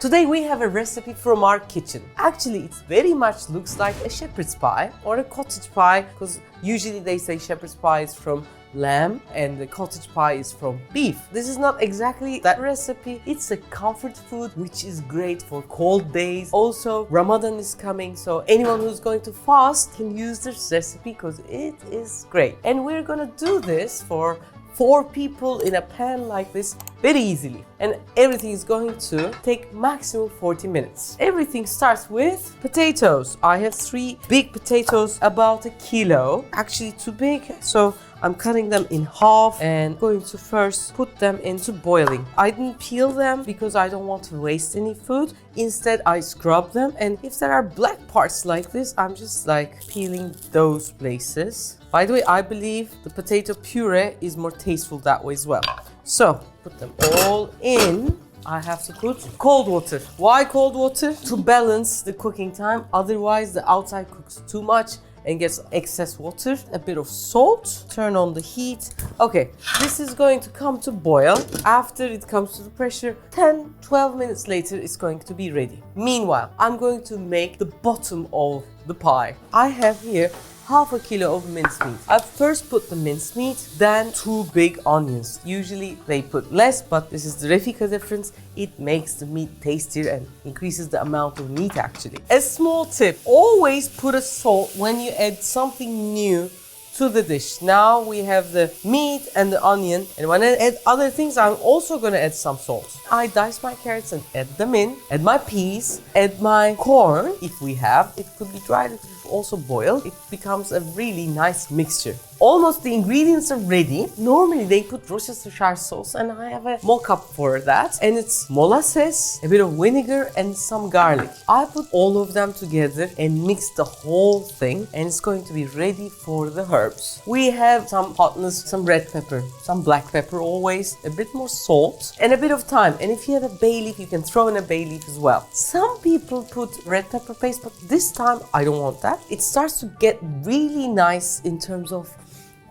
Today we have a recipe from our kitchen. Actually, it very much looks like a shepherd's pie or a cottage pie, because usually they say shepherd's pie is from lamb and the cottage pie is from beef. This is not exactly that recipe. It's a comfort food which is great for cold days. Also, Ramadan is coming, so anyone who's going to fast can use this recipe because it is great. And we're gonna do this for 4 people in a pan like this very easily, and everything is going to take maximum 40 minutes. Everything starts with potatoes. I have 3 big potatoes, about 1 kilo, actually too big, so I'm cutting them in half and going to first put them into boiling. I didn't peel them because I don't want to waste any food. Instead, I scrub them, and if there are black parts like this, I'm just like peeling those places. By the way, I believe the potato puree is more tasteful that way as well. So, put them all in. I have to put cold water. Why cold water? To balance the cooking time. Otherwise, the outside cooks too much and gets excess water. A bit of salt. Turn on the heat. Okay, this is going to come to boil. After it comes to the pressure, 10-12 minutes later, it's going to be ready. Meanwhile, I'm going to make the bottom of the pie. I have here half a kilo of mincemeat. I first put the mincemeat, then 2 big onions. Usually they put less, but this is the Refika difference. It makes the meat tastier and increases the amount of meat actually. A small tip, always put a salt when you add something new to the dish. Now we have the meat and the onion, and when I add other things, I'm also gonna add some salt. I dice my carrots and add them in, add my peas, add my corn, if we have. It could be dried, it could also boiled. It becomes a really nice mixture. Almost the ingredients are ready. Normally they put Worcestershire sauce, and I have a mock-up for that. And it's molasses, a bit of vinegar, and some garlic. I put all of them together and mix the whole thing, and it's going to be ready for the herbs. We have some hotness, some red pepper, some black pepper always, a bit more salt, and a bit of thyme. And if you have a bay leaf, you can throw in a bay leaf as well. Some people put red pepper paste, but this time I don't want that. It starts to get really nice in terms of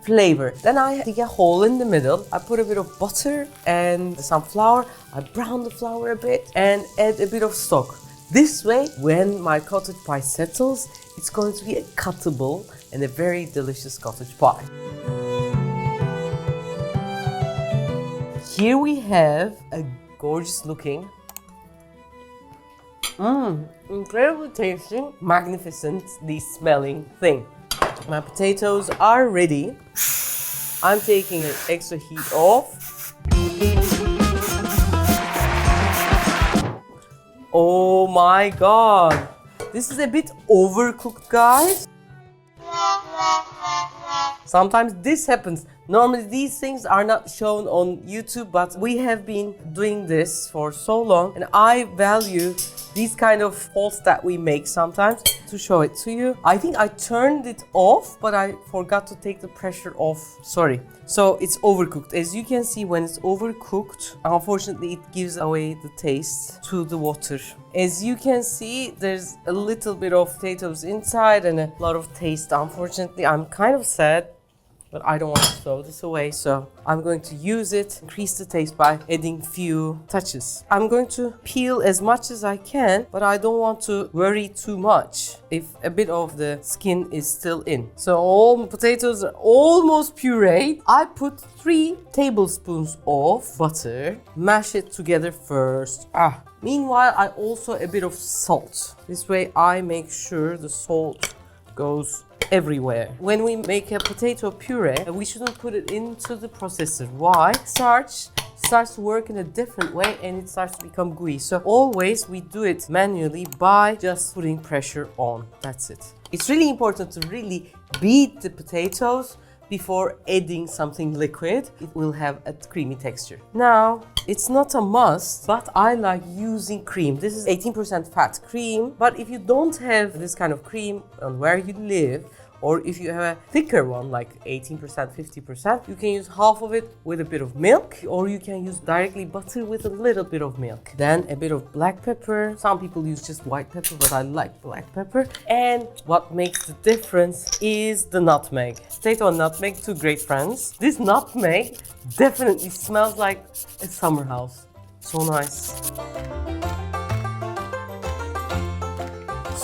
flavor. Then I dig a hole in the middle. I put a bit of butter and some flour. I brown the flour a bit and add a bit of stock. This way, when my cottage pie settles, it's going to be a cuttable and a very delicious cottage pie. Here we have a gorgeous looking, incredibly tasty, magnificently smelling thing. My potatoes are ready. I'm taking an extra heat off. Oh my god! This is a bit overcooked, guys. Sometimes this happens. Normally these things are not shown on YouTube, but we have been doing this for so long, and I value these kind of faults that we make sometimes to show it to you. I think I turned it off, but I forgot to take the pressure off. Sorry. So it's overcooked. As you can see, when it's overcooked, unfortunately it gives away the taste to the water. As you can see, there's a little bit of potatoes inside and a lot of taste. Unfortunately, I'm kind of sad, but I don't want to throw this away, so I'm going to use it, increase the taste by adding few touches. I'm going to peel as much as I can, but I don't want to worry too much if a bit of the skin is still in. So all my potatoes are almost pureed. I put 3 tablespoons of butter, mash it together first. Meanwhile, I also a bit of salt. This way I make sure the salt goes everywhere. When we make a potato puree, we shouldn't put it into the processor. Why? Starch starts to work in a different way and it starts to become gooey. So always we do it manually by just putting pressure on. That's it. It's really important to really beat the potatoes before adding something liquid. It will have a creamy texture. Now, it's not a must, but I like using cream. This is 18% fat cream, but if you don't have this kind of cream on where you live, or if you have a thicker one, like 18%, 50%, you can use half of it with a bit of milk, or you can use directly butter with a little bit of milk. Then a bit of black pepper. Some people use just white pepper, but I like black pepper. And what makes the difference is the nutmeg. Potato and nutmeg, 2 great friends. This nutmeg definitely smells like a summer house. So nice.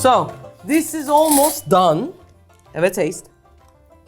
So, this is almost done. Have a taste.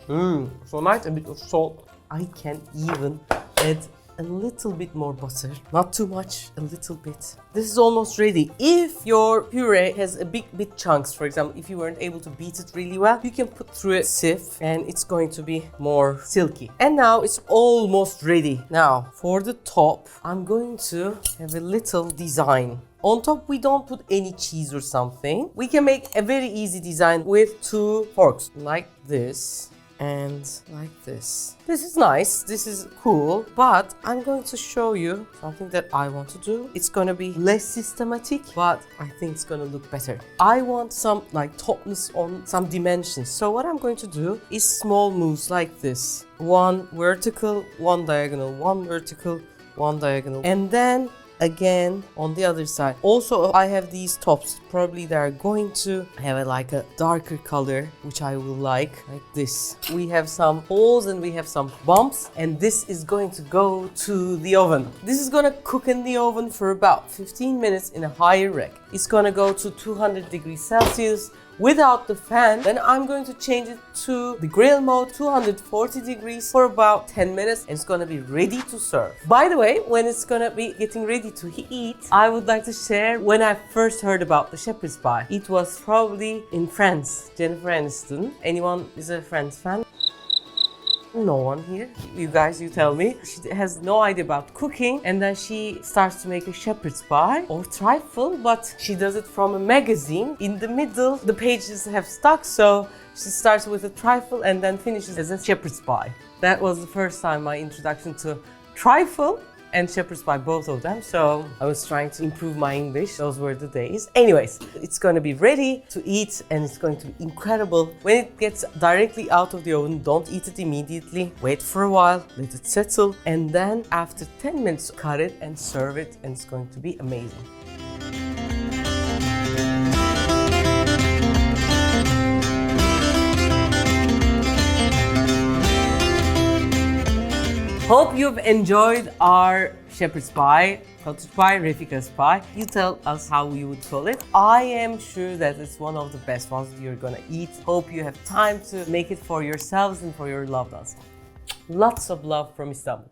So nice, a bit of salt. I can even add a little bit more butter. Not too much, a little bit. This is almost ready. If your puree has a big chunks, for example, if you weren't able to beat it really well, you can put through a sieve and it's going to be more silky. And now it's almost ready. Now, for the top, I'm going to have a little design. On top, we don't put any cheese or something. We can make a very easy design with 2 forks, like this. And like this. This is nice, this is cool, but I'm going to show you something that I want to do. It's gonna be less systematic, but I think it's gonna look better. I want some like tautness on some dimensions. So what I'm going to do is small moves like this. 1 vertical, 1 diagonal, 1 vertical, 1 diagonal. And then again on the other side. Also, I have these tops. Probably they're going to have like a darker color, which I will like this. We have some holes and we have some bumps, and this is going to go to the oven. This is gonna cook in the oven for about 15 minutes in a higher rack. It's gonna go to 200 degrees Celsius without the fan. Then I'm going to change it to the grill mode, 240 degrees for about 10 minutes, and it's gonna be ready to serve. By the way, when it's gonna be getting ready to eat, I would like to share when I first heard about the shepherd's pie. It was probably in France, Jennifer Aniston. Anyone is a Friends fan? No one here. You guys, you tell me. She has no idea about cooking, and then she starts to make a shepherd's pie or trifle, but she does it from a magazine. In the middle, the pages have stuck, so she starts with a trifle and then finishes as a shepherd's pie. That was the first time my introduction to trifle and shepherd's pie, both of them. So I was trying to improve my English. Those were the days. Anyways, it's going to be ready to eat and it's going to be incredible. When it gets directly out of the oven, don't eat it immediately. Wait for a while, let it settle, and then after 10 minutes, cut it and serve it, and it's going to be amazing. Hope you've enjoyed our shepherd's pie, cottage pie, Refika's pie. You tell us how you would call it. I am sure that it's one of the best ones you're gonna eat. Hope you have time to make it for yourselves and for your loved ones. Lots of love from Istanbul.